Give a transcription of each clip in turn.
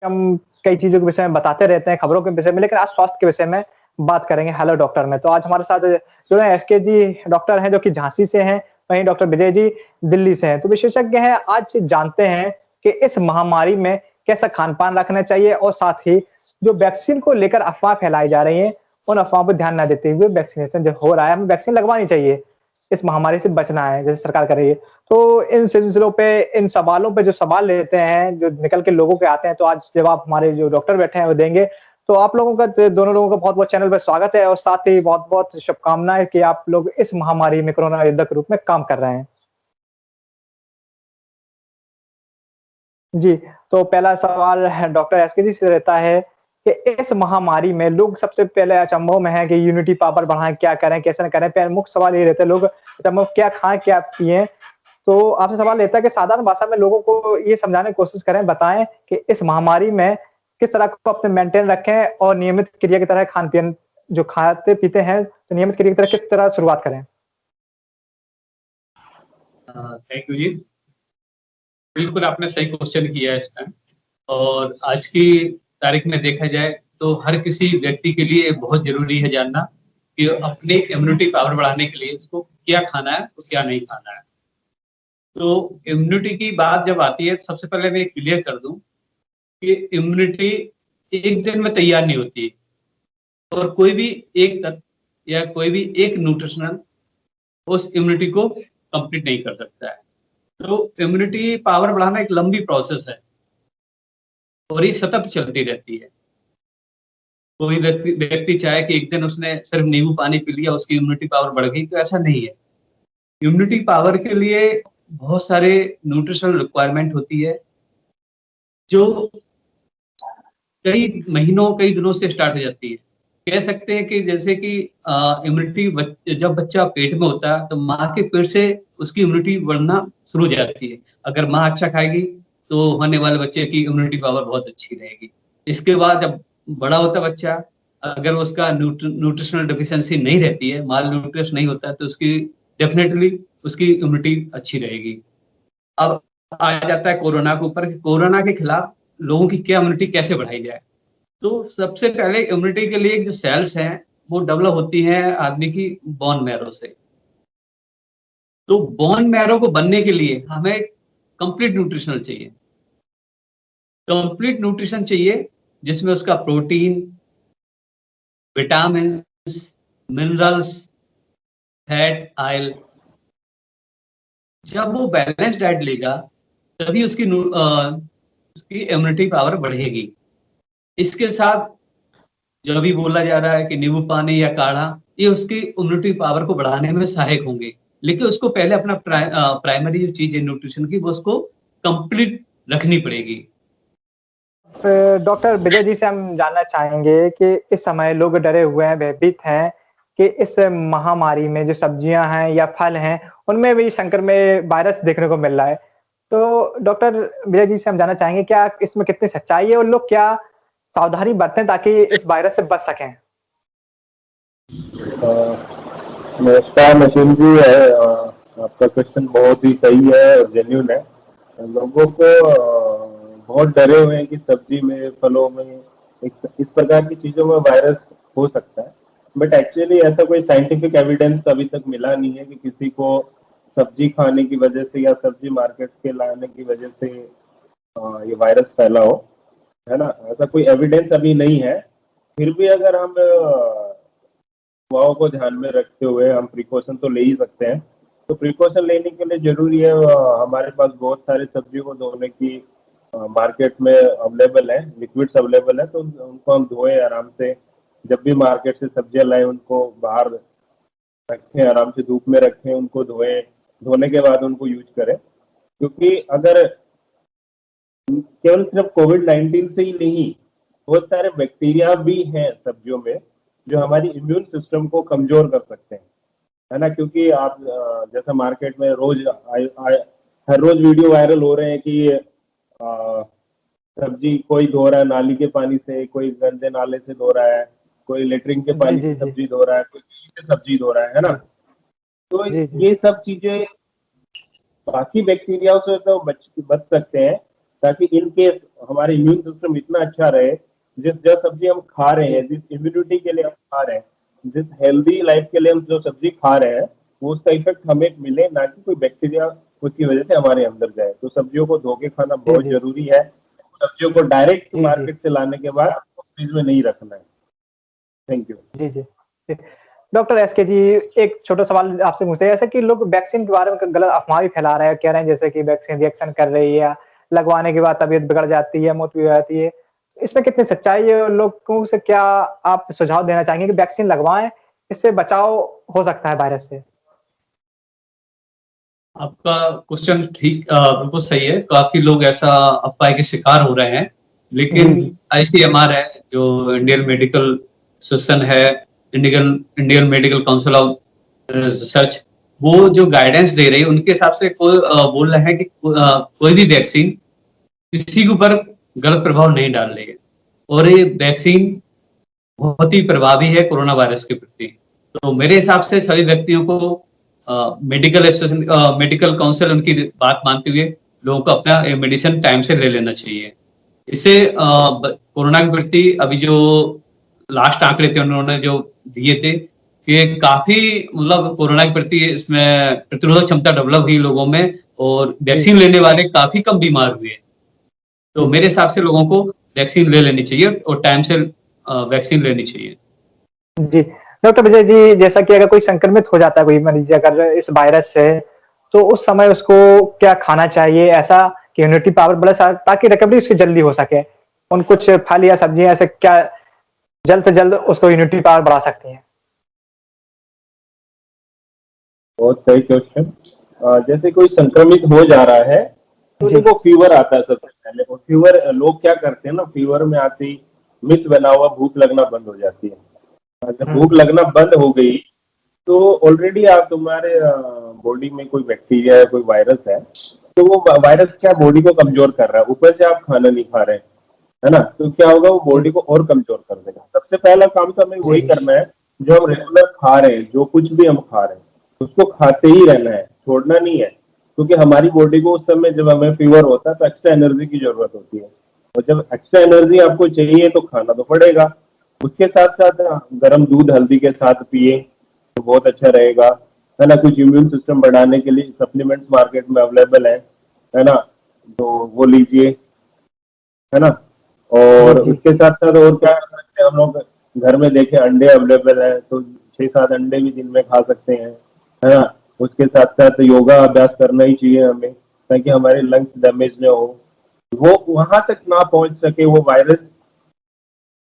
हम कई चीज़ों के विषय में बताते रहते हैं, खबरों के विषय में, लेकिन आज स्वास्थ्य के विषय में बात करेंगे हेलो डॉक्टर में। तो आज हमारे साथ जो है एसके जी डॉक्टर हैं जो कि झांसी से हैं, वहीं डॉक्टर विजय जी दिल्ली से हैं। तो विशेषज्ञ हैं, आज जानते हैं कि इस महामारी में कैसा खान-पान रखना चाहिए और साथ ही जो वैक्सीन को लेकर अफ़वाह फैलाई जा रही हैं, उन अफ़वाहों पे ध्यान ना देते हुए वैक्सीनेशन जो हो रहा है, हमें वैक्सीन लगवानी चाहिए। इस महामारी से बचना है, जैसे सरकार कर रही है। तो इन सिलसिलों पे, इन सवालों पे जो सवाल लेते हैं, जो निकल के लोगों के आते हैं, तो आज जवाब हमारे जो डॉक्टर बैठे हैं, वो देंगे। तो आप लोगों का द दोनों लोगों का बहुत-बहुत चैनल पे स्वागत है और साथ ही बहुत-बहुत शुभकामनाएँ कि आप लोग इस महामारी में कोरोना योद्धा के रूप में काम कर रहे हैं। जी, तो पहला सवाल है डॉक्टर एसके जी से रहता है कि इस महामारी में लोग सबसे पहले अचंभव में हैं कि इम्यूनिटी पावर बढ़ाएँ, क्या करें, कैसे ना करें? मुख्य सवाल ये रहता है लोग अचंभव क्या खाएँ, क्या पिएँ? तो आपसे सवाल रहता है कि साधारण भाषा में लोगों को ये समझाने की कोशिश करें, बताएँ कि इस महामारी में किस तरह को अपने मेंटेन रखें और नियमित क्रिया की तरह खान-पीन जो खाते-पीते हैं, तो नियमित क्रिया की तरह किस तरह शुरुआत करें? थैंक यू जी। बिल्कुल आपने सही क्वेश्चन किया है इस टाइम और आज की तारीख में देखा जाए तो हर किसी व्यक्ति के लिए बहुत ज़रूरी है जानना कि अपनी इम्यूनिटी पावर बढ़ाने के लिए उसको क्या खाना है और क्या नहीं खाना है। तो इम्यूनिटी की बात जब आती है, तो सबसे पहले मैं क्लियर कर दूँ कि इम्यूनिटी एक दिन में तैयार नहीं होती है और कोई भी एक तत्व या कोई भी एक न्यूट्रिशनल उस इम्यूनिटी को कंप्लीट नहीं कर सकता है। तो इम्यूनिटी पावर बढ़ाना एक लंबी प्रोसेस है और ये सतत चलती रहती है। कोई व्यक्ति चाहे कि एक दिन उसने सिर्फ नींबू पानी पी लिया, उसकी इम्यूनिटी पावर बढ़ गई, तो ऐसा नहीं है। इम्यूनिटी पावर के लिए बहुत सारे न्यूट्रिशनल रिक्वायरमेंट होती है, जो कई महीनों, कई दिनों से स्टार्ट हो जाती है। कह सकते हैं कि जैसे कि इम्यूनिटी जब बच्चा पेट में होता है, तो माँ के पेट से उसकी इम्यूनिटी बढ़ना शुरू हो जाती है। अगर माँ अच्छा खाएगी, तो होने वाले बच्चे की इम्यूनिटी पावर बहुत अच्छी रहेगी। इसके बाद जब बड़ा होता है बच्चा, अगर उसका न्यूट्रिशनल डेफिशिएंसी नहीं रहती है, माल न्यूट्रिशन नहीं होता है, तो उसकी डेफिनेटली उसकी इम्यूनिटी अच्छी रहेगी। अब आ जाता है कोरोना के ऊपर कि कोरोना के खिलाफ लोगों की क्या इम्यूनिटी कैसे बढ़ाई जाए। तो सबसे पहले इम्यूनिटी के लिए जो सेल्स हैं, वो डेवलप होती हैं आदमी की बोन मैरो से। तो बोन मैरो को बनने के लिए हमें कंप्लीट न्यूट्रिशनल चाहिए। कंप्लीट न्यूट्रिशन चाहिए जिसमें उसका protein, vitamins, minerals, fat, oil, जब वो बैलेंस डाइट लेगा, तभी उसकी इम्यूनिटी पावर बढ़ेगी। इसके साथ जो अभी बोला जा रहा है कि नींबू पानी या काढ़ा, ये उसकी इम्यूनिटी पावर को बढ़ाने में सहायक होंगे। लेकिन उसको पहले अपना प्राइमरी जो चीज़ है न्यूट्रिशन की, वो उसको कंप्लीट रखनी पड़ेगी। डॉक्टर विजय जी से हम जानना चाहेंगे कि इस समय लोग डरे हुए हैं, भयभीत हैं कि इस महामारी में जो सब्जियाँ हैं या फल हैं, उनमें भी संक्रमण वायरस देखने को मिल रहा है। तो डॉक्टर विजय जी से हम जानना चाहेंगे क्या इसमें कितनी सच्चाई है और लोग क्या सावधानी बरतें ताकि इस वायरस से बच सकें? नमस्कार नसीम जी। आपका क्वेश्चन बहुत ही सही है और जेन्युइन है। लोगों को बहुत डरे हुए हैं कि सब्जी में, फलों में इस प्रकार की चीजों में वायरस हो सकता है, बट एक्चुअली ऐसा कोई साइंटिफिक एविडेंस अभी तक मिला नहीं है कि किसी को सब्जी खाने की वजह से या सब्जी मार्केट के लाने की वजह से ये वायरस फैला हो, है ना। ऐसा कोई एविडेंस अभी नहीं है। फिर भी अगर हम अफवाहों को ध्यान में रखते हुए हम प्रिकॉशन तो ले ही सकते हैं। तो प्रिकॉशन लेने के लिए जरूरी है हमारे पास बहुत सारी सब्जियों को धोने की मार्केट में अवेलेबल है, लिक्विड्स अवेलेबल है, तो उनको हम धोएं आराम से। जब भी मार्केट से सब्जियां लाएं, उनको बाहर रखें, आराम से धूप में रखें, उनको धोएं। धोने के बाद उनको यूज करें, क्योंकि अगर केवल सिर्फ कोविड-19 से ही नहीं, बहुत सारे बैक्टीरिया भी हैं सब्जियों में जो हमारी इम्यून सिस्टम को कमजोर कर सकते हैं, है ना। क्योंकि आप जैसे मार्केट में रोज हर रोज वीडियो वायरल हो रहे हैं कि सब्जी कोई धो रहा है नाली के पानी से, कोई गंदे नाले से धो रहा है, कोई लेटरिन के जी, पानी जी, से जी। सब्जी धो रहा है, कोई से सब्जी धो रहा है ना। जी। तो जी, जी। ये सब चीजें बाकी बैक्टीरिया से तो बच सकते हैं, ताकि इन केस हमारे इम्यून सिस्टम इतना अच्छा रहे, जिस जो सब्जी हम खा रहे हैं, जिस इम्यूनिटी के लिए हम खा रहे हैं, जिस हेल्दी लाइफ के लिए हम जो सब्जी खा रहे हैं, वो उसका इफेक्ट हमें मिले, ना कि कोई बैक्टीरिया उसकी वजह से हमारे अंदर जाए। तो सब्जियों को धो के खाना जी, बहुत जी। जरूरी है। सब्जियों को डायरेक्ट जी, जी। मार्केट से लाने के बाद फ्रिज में नहीं रखना है। Thank you. जी, जी। जी। डॉक्टर एसके जी, एक छोटा सवाल आपसे पूछते हैं, जैसे कि लोग वैक्सीन के बारे में गलत अफ़वाह भी फैला रहे हैं, कह रहे हैं जैसे कि वैक्सीन रिएक्शन कर रही है या लगवाने के बाद तबीयत बिगड़ जाती है, मौत भी हो जाती है। इसमें कितनी सच्चाई है और लोगों से क्या आप सुझाव देना चाहेंगे कि वैक्सीन लगवाएँ, इससे बचाव हो सकता है वायरस से? आपका क्वेश्चन ठीक बिल्कुल सही है। काफ़ी लोग ऐसा अफ़वाह के शिकार हो रहे हैं। जी, लेकिन जी। आईसीएमआर है, जो इंडियन मेडिकल एसोसिएशन है, Indian Indian medical council of research, वो जो गाइडेंस दे रही है, उनके हिसाब से बोल रहे हैं कि कोई भी वैक्सीन किसी के ऊपर गलत प्रभाव नहीं डाल रही है और ये वैक्सीन बहुत ही प्रभावी है कोरोना वायरस के प्रति। तो मेरे हिसाब से सभी व्यक्तियों को मेडिकल काउंसिल उनकी बात मानते हुए लोगों को अपना मेडिसिन टाइम से ले लेना चाहिए। इससे कोरोना के प्रति अभी जो लास्ट आंकड़े थे उन्होंने जो दिए थे कि काफी मतलब कोरोना के प्रति इसमें प्रतिरोधक क्षमता डेवलप हुई लोगों में और जी, वैक्सीन लेने वाले काफी कम बीमार हुए। तो जी, जी। मेरे हिसाब से लोगों को वैक्सीन ले लेनी चाहिए और टाइम से वैक्सीन लेनी चाहिए। जी। डॉक्टर विजय जी, जैसा कि अगर कोई संक्रमित हो जाता है कोई मरीज़ अगर इस वायरस से, तो उस समय उसको क्या खाना चाहिए ऐसा कि इम्यूनिटी पावर बढ़े ताकि रिकवरी उसकी जल्दी हो सके? उन कुछ फल या सब्जियाँ ऐसे क्या जल्द से जल्द उसको इम्यूनिटी पावर बढ़ा सकती हैं? बहुत सही क्वेश्चन। जैसे कोई संक्रमित हो जा रहा है, तो जी। देखो फीवर आता है सबसे पहले, और फीवर लोग क्या करते हैं ना, फीवर में आते ही मित बना हुआ भूख लगना बंद हो जाती है। जब हुँ। भूख लगना बंद हो गई, तो ऑलरेडी आप तुम्हारे बॉडी में कोई बैक्टीरिया है, कोई वायरस है, तो वो वायरस क्या बॉडी को कमजोर कर रहा है। ऊपर से आप खाना नहीं खा रहे हैं, है ना, तो क्या होगा, वो जी, बॉडी को और कमजोर कर देगा। सबसे पहला काम तो हमें जी, वही जी। करना है, जो हम रेगुलर खा रहे हैं, जो कुछ भी हम खा रहे हैं उसको खाते ही रहना है, छोड़ना नहीं है। क्योंकि हमारी बॉडी को उस समय जब हमें फीवर होता है तो एक्स्ट्रा एनर्जी की जरूरत होती है, और जब एक्स्ट्रा एनर्जी आपको चाहिए तो खाना तो पड़ेगा। उसके साथ साथ गर्म दूध हल्दी के साथ पिए तो बहुत अच्छा रहेगा, है ना। कुछ इम्यून सिस्टम बढ़ाने के लिए सप्लीमेंट्स मार्केट में अवेलेबल है ना, तो वो लीजिए, है ना। जी, और जी। उसके साथ साथ और क्या कर सकते हैं हम लोग, घर में देखें अंडे अवेलेबल है, तो 6-7 अंडे भी दिन में खा सकते हैं, है ना। उसके साथ साथ योगा अभ्यास करना ही चाहिए हमें, ताकि हमारे लंग्स डैमेज ना हो, वो वहां तक ना पहुंच सके वो वायरस,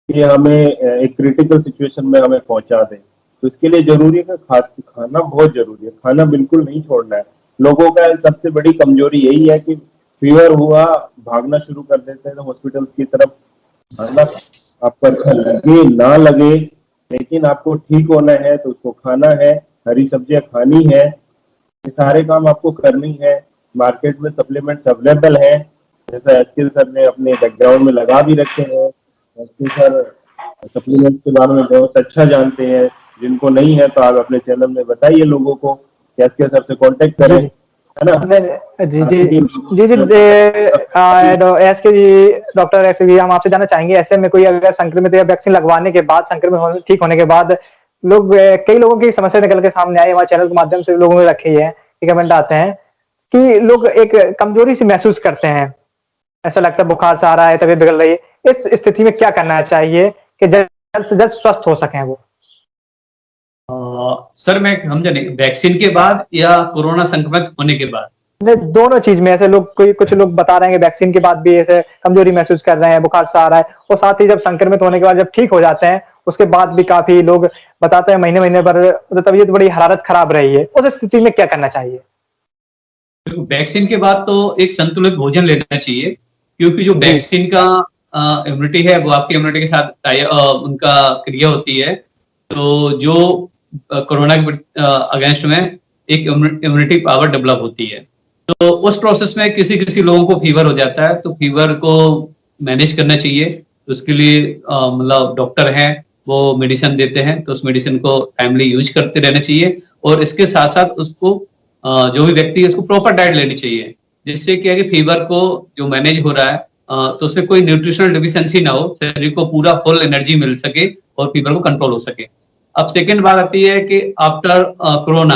कि हमें एक क्रिटिकल सिचुएशन में हमें पहुंचा दे। तो इसके लिए जरूरी है कि खाना बहुत जरूरी है, खाना बिल्कुल नहीं छोड़ना है। लोगों का सबसे बड़ी कमजोरी यही है कि फीवर हुआ, भागना शुरू कर देते हैं हॉस्पिटल की तरफ। खाना आपका लगे ना लगे, लेकिन आपको ठीक होना है तो उसको खाना है, हरी सब्जियां खानी है, ये सारे काम आपको करनी है। मार्केट में सप्लीमेंट्स अवेलेबल हैं, जैसा एसके सर ने अपने बैकग्राउंड में लगा भी रखे हैं। एसके सर सप्लीमेंट्स के बारे में बहुत अच्छा जानते हैं। जिनको नहीं है तो आप अपने चैनल में बताइए लोगों को कि एसके सर से कांटेक्ट जी, करें, जी। है ना। नहीं, नहीं। जी, जी। बाकी की जी, जी। एसके जी, डॉक्टर एसके जी, हम आपसे जानना चाहेंगे ऐसे में कोई अगर संक्रमित या वैक्सीन लगवाने के बाद संक्रमित होने ठीक होने के बाद लोग कई लोगों की समस्या निकल के सामने आई है, हमारे चैनल के माध्यम से लोगों ने रखी है, ये कमेंट आते हैं कि लोग एक कमजोरी सी महसूस करते हैं। ऐसा लगता है बुखार सा आ रहा है, तबीयत बिगड़ रही है। इस स्थिति में क्या करना चाहिए कि जल्द से जल्द स्वस्थ हो सकें वो? सर मैं समझा नहीं, वैक्सीन के बाद या कोरोना संक्रमित होने के बाद? नहीं, दोनों चीज में ऐसे लोग कोई कुछ लोग बता रहे हैं कि वैक्सीन के बाद भी ऐसे कमजोरी महसूस कर रहे हैं, बुखार सा आ रहा है और साथ ही जब संक्रमित होने के बाद जब ठीक हो जाते हैं, उसके बाद भी काफ़ी लोग बताते हैं महीने-महीने भर मतलब तबीयत बड़ी हालत खराब रही है। उस स्थिति में क्या करना चाहिए? देखो, वैक्सीन के बाद तो एक संतुलित भोजन लेना चाहिए, क्योंकि जो जी, वैक्सीन का इम्यूनिटी है वो आपकी इम्यूनिटी के साथ उनका क्रिया होती है। तो जो कोरोना के अगेंस्ट में एक इम्यूनिटी पावर डेवलप होती है। तो उस प्रोसेस में किसी-किसी लोगों को फीवर हो जाता है, तो फीवर को मैनेज करना चाहिए। तो उसके लिए मतलब डॉक्टर हैं, वो मेडिसिन देते हैं, तो उस मेडिसिन को टाइमली यूज़ करते रहना चाहिए और इसके साथ-साथ उसको जो भी व्यक्ति है उसको प्रॉपर डाइट लेनी चाहिए। जिससे क्या है कि फीवर को जो मैनेज हो रहा है तो उससे कोई न्यूट्रिशनल डिफिशियंसी ना हो, शरीर को पूरा फुल एनर्जी मिल सके और फीवर को कंट्रोल हो सके। अब सेकेंड बात आती है कि आफ्टर कोरोना,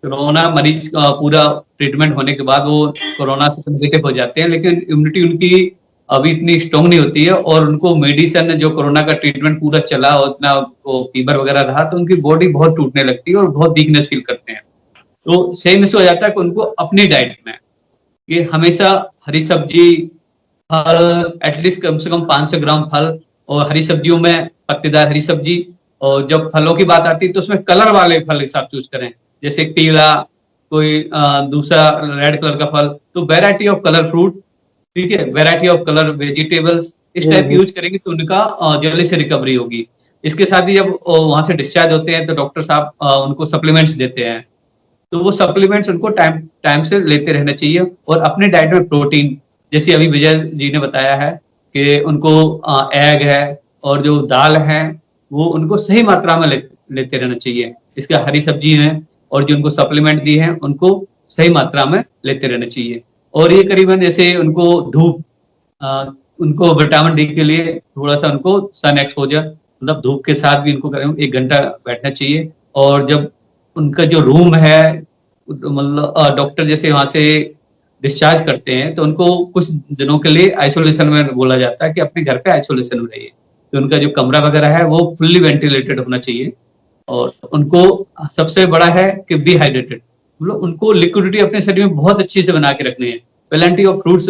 कोरोना मरीज का पूरा ट्रीटमेंट होने के बाद वो कोरोना से नेगेटिव हो जाते हैं, लेकिन इम्यूनिटी उनकी अभी इतनी स्ट्रांग नहीं होती है और उनको मेडिसिन जो कोरोना का ट्रीटमेंट पूरा चला और इतना वो फीवर वगैरह रहा तो उनकी बॉडी बहुत टूटने लगती है और बहुत वीकनेस फील करते हैं। तो सेम इससे हो जाता है कि उनको अपनी डाइट में ये हमेशा हरी सब्जी, फल, एटलीस्ट कम से कम 500 ग्राम फल, और हरी सब्जियों में पत्तेदार हरी सब्जी, और जब फलों की बात आती है तो उसमें कलर वाले फल के साथ चूज करें, जैसे पीला, कोई दूसरा रेड कलर का फल, तो वेराइटी ऑफ कलर फ्रूट, ठीक है, वेराइटी ऑफ कलर वेजिटेबल्स, इस जी, टाइप जी। यूज करेंगे तो उनका जल्दी से रिकवरी होगी। इसके साथ ही जब वहां से डिस्चार्ज होते हैं तो डॉक्टर साहब उनको सप्लीमेंट्स देते हैं, तो वो सप्लीमेंट्स उनको टाइम टाइम से लेते रहना चाहिए। और अपने डाइट में प्रोटीन, जैसे अभी विजय जी ने बताया है कि उनको एग है और जो दाल है वो उनको सही मात्रा में लेते रहना चाहिए। इसका हरी सब्जी है और जो उनको सप्लीमेंट दी है उनको सही मात्रा में लेते रहना चाहिए। और ये करीबन जैसे उनको धूप, उनको विटामिन डी के लिए थोड़ा सा उनको सन एक्सपोजर, मतलब धूप के साथ भी उनको करीबन 1 घंटा बैठना चाहिए। और जब उनका जो रूम है, मतलब डॉक्टर जैसे वहां से डिस्चार्ज करते हैं तो उनको कुछ दिनों के लिए आइसोलेशन में बोला जाता है कि अपने घर पे आइसोलेशन में रहिए। तो उनका जो कमरा वगैरह है वो फुल्ली वेंटिलेटेड होना चाहिए। और उनको सबसे बड़ा है कि बी हाइड्रेटेड, मतलब उनको लिक्विडिटी अपने शरीर में बहुत अच्छी से बना के रखनी है। प्लेंटी ऑफ फ्रूट्स,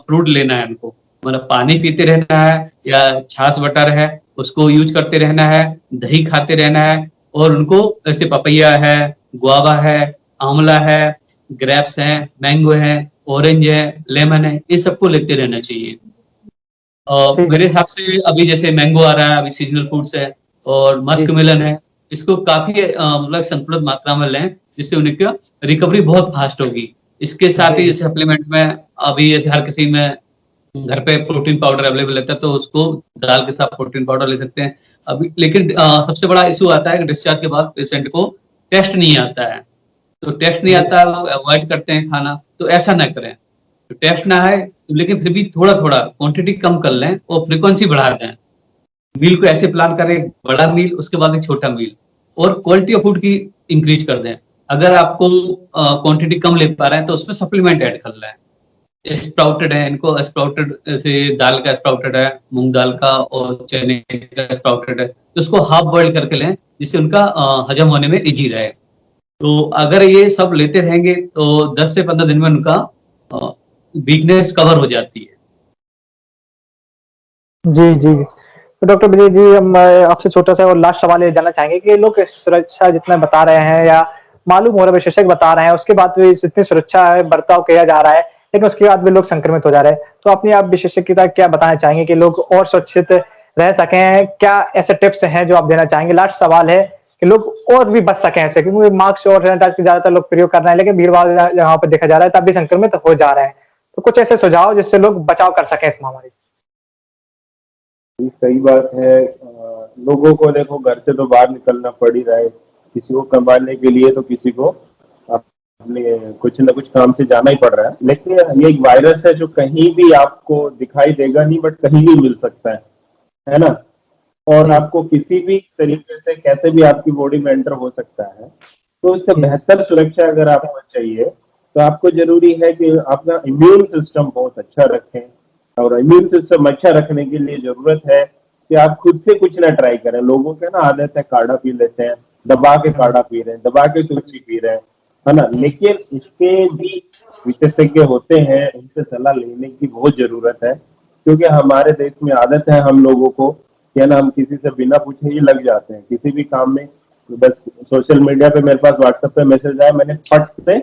फ्रूट लेना है उनको, मतलब पानी पीते रहना है या छाछ बटर है उसको यूज करते रहना है, दही खाते रहना है। और उनको जैसे पपैया है, गुआवा है, आंवला है, ग्रेप्स है, मैंगो है, ऑरेंज है, लेमन है, ये सबको लेते रहना चाहिए। ठीक है। मेरे हिसाब से अभी जैसे मैंगो आ रहा है, अभी सीजनल फ्रूट्स है, और जी, मस्क जी। मिलन है, इसको काफी मतलब संतुलित मात्रा में लें, जिससे उनकी रिकवरी बहुत फास्ट होगी। इसके साथ जी, ही जी। सप्लीमेंट में अभी जैसे हर किसी में घर पे प्रोटीन पाउडर अवेलेबल रहता है तो उसको दाल के साथ प्रोटीन पाउडर ले सकते हैं अभी। लेकिन सबसे बड़ा इशू आता है कि डिस्चार्ज के बाद पेशेंट को टेस्ट नहीं आता है, तो टेस्ट नहीं जी। आता है, वो अवॉइड करते हैं खाना, तो ऐसा ना करें। तो टेस्ट ना है तो लेकिन फिर भी थोड़ा थोड़ा क्वांटिटी कम कर लें और फ्रीक्वेंसी बढ़ा दें। मील को ऐसे प्लान करें, बड़ा मील उसके बाद एक छोटा मील, और क्वालिटी ऑफ फूड की इंक्रीज कर दें। अगर आपको क्वांटिटी कम ले पा रहे हैं तो उसमें सप्लीमेंट ऐड कर लें। स्प्राउटेड है, इनको स्प्राउटेड से दाल का स्प्राउटेड है, मूंग दाल का और चने का स्प्राउटेड है, तो उसको हाफ बॉइल करके लें जिससे उनका हजम होने में इजी रहे। तो अगर ये सब लेते रहेंगे तो 10 से 15 दिन में उनका वीकनेस कवर हो जाती है। जी, जी। तो डॉक्टर विजय जी, हम आपसे छोटा-सा और लास्ट सवाल ये जानना चाहेंगे कि लोग सुरक्षा जितना बता रहे हैं या मालूम हो रहा है, विशेषज्ञ बता रहे हैं, उसके बाद भी इतनी सुरक्षा है, बर्ताव किया जा रहा है, लेकिन उसके बाद भी लोग संक्रमित हो जा रहे हैं। तो अपनी आप विशेषज्ञता क्या बताना चाहेंगे कि लोग और सुरक्षित रह सकें? क्या ऐसे टिप्स हैं जो आप देना चाहेंगे? लास्ट सवाल है कि लोग और भी बच सकें ऐसे, क्योंकि मास्क और सैनिटाइज़र के ज़्यादातर लोग प्रयोग कर रहे हैं, लेकिन भीड़-भाड़ जगहों पे देखा जा रहा है, तब भी संक्रमित हो जा रहे हैं। तो कुछ ऐसे सुझाव जिससे लोग बचाव कर सकें इस महामारी से? ये सही बात है। लोगों को देखो घर से तो बाहर निकलना पड़ ही रहा है, किसी को कमाने के लिए तो किसी को अपने कुछ न कुछ काम से जाना ही पड़ रहा है। लेकिन ये एक वायरस है जो कहीं भी आपको दिखाई देगा नहीं, बट कहीं भी मिल सकता है ना? और जी, आपको किसी भी तरीके से कैसे भी आपकी बॉडी में एंटर हो सकता है। तो इससे जी, बेहतर सुरक्षा अगर आपको चाहिए तो आपको जरूरी है कि अपना इम्यून सिस्टम बहुत अच्छा रखें। और इम्यून सिस्टम अच्छा रखने के लिए जरूरत है कि आप खुद से कुछ ना ट्राई करें। लोगों के ना आदत है काढ़ा पी लेते हैं, दबा के हुँ, काढ़ा पी रहे हैं, दबा के तुलसी पी रहे हैं, है ना? हुँ, लेकिन इसके भी विशेषज्ञ होते हैं, उनसे सलाह लेने की बहुत जरूरत है। क्योंकि हमारे देश में आदत है हम लोगों को क्या ना, हम किसी से बिना पूछे ही लग जाते हैं किसी भी काम में। बस सोशल मीडिया पे मेरे पास व्हाट्सएप पे मैसेज आया, मैंने फट से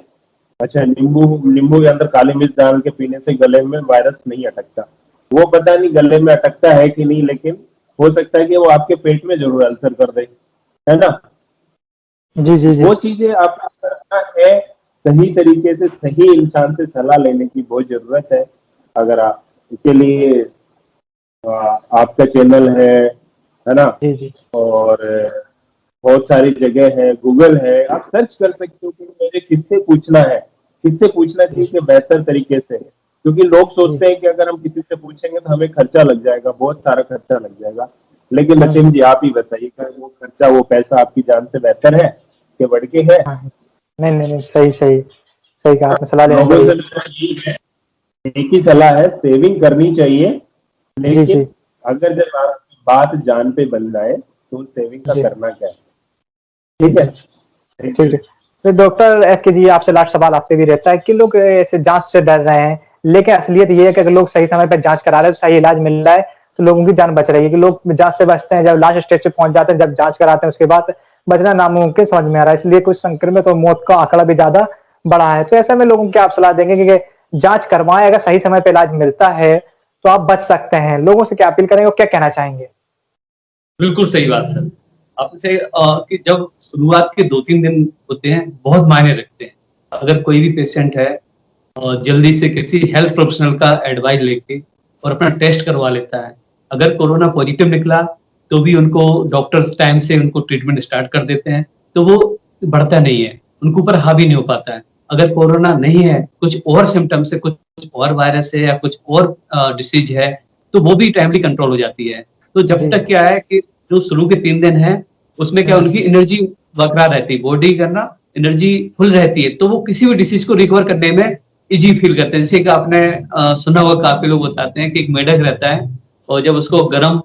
अच्छा नींबू नींबू के अंदर काली मिर्च डाल के पीने से गले में वायरस नहीं अटकता। वो पता नहीं गले में अटकता है कि नहीं, लेकिन हो सकता है कि वो आपके पेट में जरूर अल्सर कर दे, है ना? जी, जी, जी। वो चीजें आपको करना है सही तरीके से, सही इंसान से सलाह लेने की बहुत जरूरत है। अगर आप इसके लिए आपका चैनल है ना? जी, जी। और बहुत सारी जगह है, गूगल है, आप सर्च कर सकते हो कि मुझे किससे पूछना है किससे पूछना चाहिए कि बेहतर तरीके से, क्योंकि लोग सोचते हैं कि अगर हम किसी से पूछेंगे तो हमें खर्चा लग जाएगा, बहुत सारा खर्चा लग जाएगा। लेकिन नसीम जी आप ही बताइए, क्या वो खर्चा, वो पैसा आपकी जान से बेहतर है कि बढ़ के है? हाँ, नहीं नहीं नहीं, सही सही सही कहा आपने, सलाह लेनी लोगों से चाहिए। मेरा यही है, एक ही सलाह है, सेविंग करनी चाहिए, जी जी लेकिन अगर जब आपकी बात जान पे बन जाए तो सेविंग का जी करना क्या है। जी ठीक है, जी, थैंक ठीक यू। है। तो डॉक्टर एस के जी, आपसे लास्ट सवाल आपसे भी रहता है कि लोग ऐसे जांच से डर रहे हैं, लेकिन असलियत ये है कि अगर लोग सही समय पर जांच करा रहे हैं, तो सही इलाज मिल रहा है, तो लोगों की जान बच रही है। कि लोग जांच से बचते हैं, जब लास्ट स्टेज पे पहुंच जाते हैं, जब जांच कराते हैं, उसके बाद बचना नामुमकिन समझ में आ रहा है। इसलिए कुछ संक्रमित और मौत का आंकड़ा भी ज्यादा बढ़ा है। तो ऐसे में लोगों को क्या आप सलाह देंगे कि जांच करवाएं, अगर सही समय पे इलाज मिलता है तो आप बच सकते हैं। लोगों से क्या अपील करेंगे और क्या कहना चाहेंगे? बिल्कुल सही बात सर। आपने कि जब शुरुआत के 2-3 दिन होते हैं, बहुत मायने रखते हैं। अगर कोई भी पेशेंट है जल्दी से किसी हेल्थ प्रोफेशनल का एडवाइस लेके और अपना टेस्ट करवा लेता है। अगर कोरोना पॉजिटिव निकला तो भी उनको डॉक्टर टाइम से उनको ट्रीटमेंट स्टार्ट कर देते हैं, तो वो बढ़ता नहीं है, उनके ऊपर हावी नहीं हो पाता है। अगर कोरोना नहीं है, कुछ और सिम्पटम्स है, कुछ और वायरस है या कुछ और डिसीज है, तो वो भी टाइमली कंट्रोल हो जाती है। तो जब जी तक क्या है कि जो शुरू के 3 दिन है, उसमें क्या उनकी एनर्जी बरकरार रहती है, बॉडी करना एनर्जी फुल रहती है, तो वो किसी भी डिसीज को रिकवर करने में इजी फील करते हैं। जैसे कि आपने सुना होगा, काफी लोग बताते हैं कि एक मेढक रहता है और जब उसको गर्म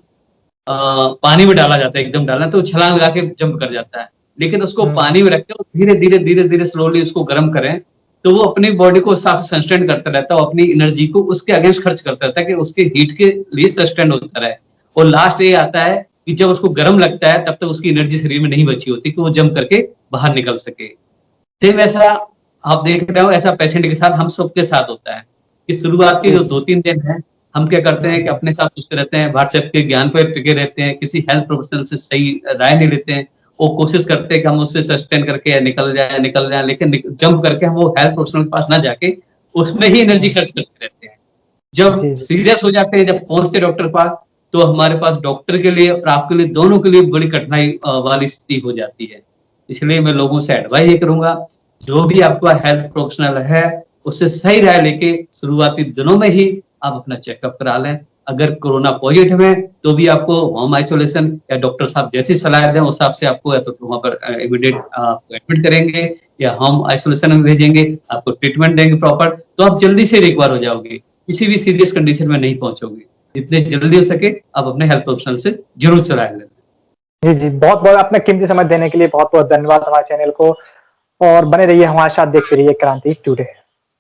पानी में डाला जाता है, एकदम डालना तो छलांग लगा के जंप कर जाता है। लेकिन उसको पानी में रख के धीरे-धीरे स्लोली उसको गर्म करें, तो वो अपनी बॉडी को उस हिसाब से सस्टेन करता रहता है और अपनी एनर्जी को उसके अगेंस्ट खर्च करता रहता है कि उसके हीट के लिए सस्टेन होता रहे। और लास्ट ये आता है कि जब उसको गर्म लगता है, तब तक उसकी एनर्जी शरीर में नहीं बची होती कि वो जंप करके बाहर निकल सके। सेम ऐसा आप देख रहे हो, ऐसा पेशेंट के साथ हम सबके साथ होता है कि शुरुआत के जी जो 2-3 दिन है, हम क्या करते हैं कि अपने साथ सोचते रहते हैं, व्हाट्सएप के ज्ञान पे टिके रहते हैं, किसी हेल्थ प्रोफेशनल से सही राय नहीं लेते हैं। वो कोशिश करते हैं कि हम उससे सस्टेन करके निकल जाए, लेकिन जंप करके हम वो हेल्थ प्रोफेशनल के पास ना जाके उसमें ही एनर्जी खर्च करते रहते हैं। जब जी जी सीरियस हो जाते हैं, जब पहुंचते डॉक्टर के पास, तो हमारे पास डॉक्टर के लिए और आपके लिए, दोनों के लिए बड़ी कठिनाई वाली स्थिति हो जाती है। इसलिए मैं लोगों से एडवाइस ये करूंगा, जो भी आपका हेल्थ प्रोफेशनल है, उससे सही राय लेके शुरुआती दिनों में ही आप अपना चेकअप करा लें। अगर कोरोना पॉजिटिव है, तो भी आपको होम आइसोलेशन या डॉक्टर साहब जैसी सलाह दें, उस हिसाब से आपको या तो वहाँ पर इमीडिएट आपको एडमिट करेंगे या होम आइसोलेशन में भेजेंगे, आपको ट्रीटमेंट देंगे प्रॉपर, तो आप जल्दी से रिकवर हो जाओगे, किसी भी सीरियस कंडीशन में नहीं पहुंचोगे। जितने जल्दी हो सके आप अपने हेल्थ प्रोफेशनल से जरूर सलाह लें। जी जी, बहुत बहुत अपना कीमती समय देने के लिए बहुत बहुत धन्यवाद हमारे चैनल को, और बने रहिए हमारे साथ, देखते रहिए क्रांति टुडे।